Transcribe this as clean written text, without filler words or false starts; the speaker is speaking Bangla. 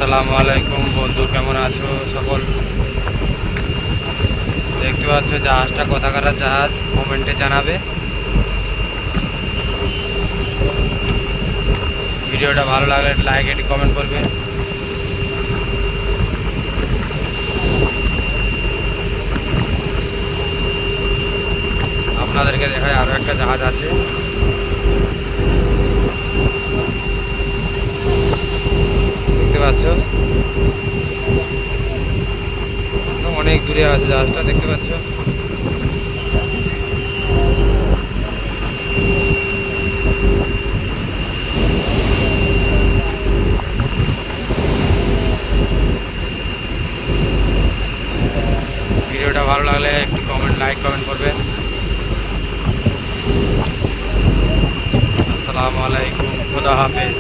আসসালামু আলাইকুম বন্ধু, কেমন আছো সকল? দেখতে পাচ্ছ জাহাজটা কোথাকার জাহাজ, কমেন্টে জানাবে। ভিডিওটা ভালো লাগলে লাইক এটি কমেন্ট করবে। আপনাদেরকে দেখায় আরো একটা জাহাজ আছে, দেখতে পাচ্ছ অনেক দূরে আছে জাহাজটা, দেখতে পাচ্ছ। ভিডিওটা ভালো লাগলে একটু লাইক কমেন্ট করবেন। আসসালামু আলাইকুম, খোদা হাফেজ।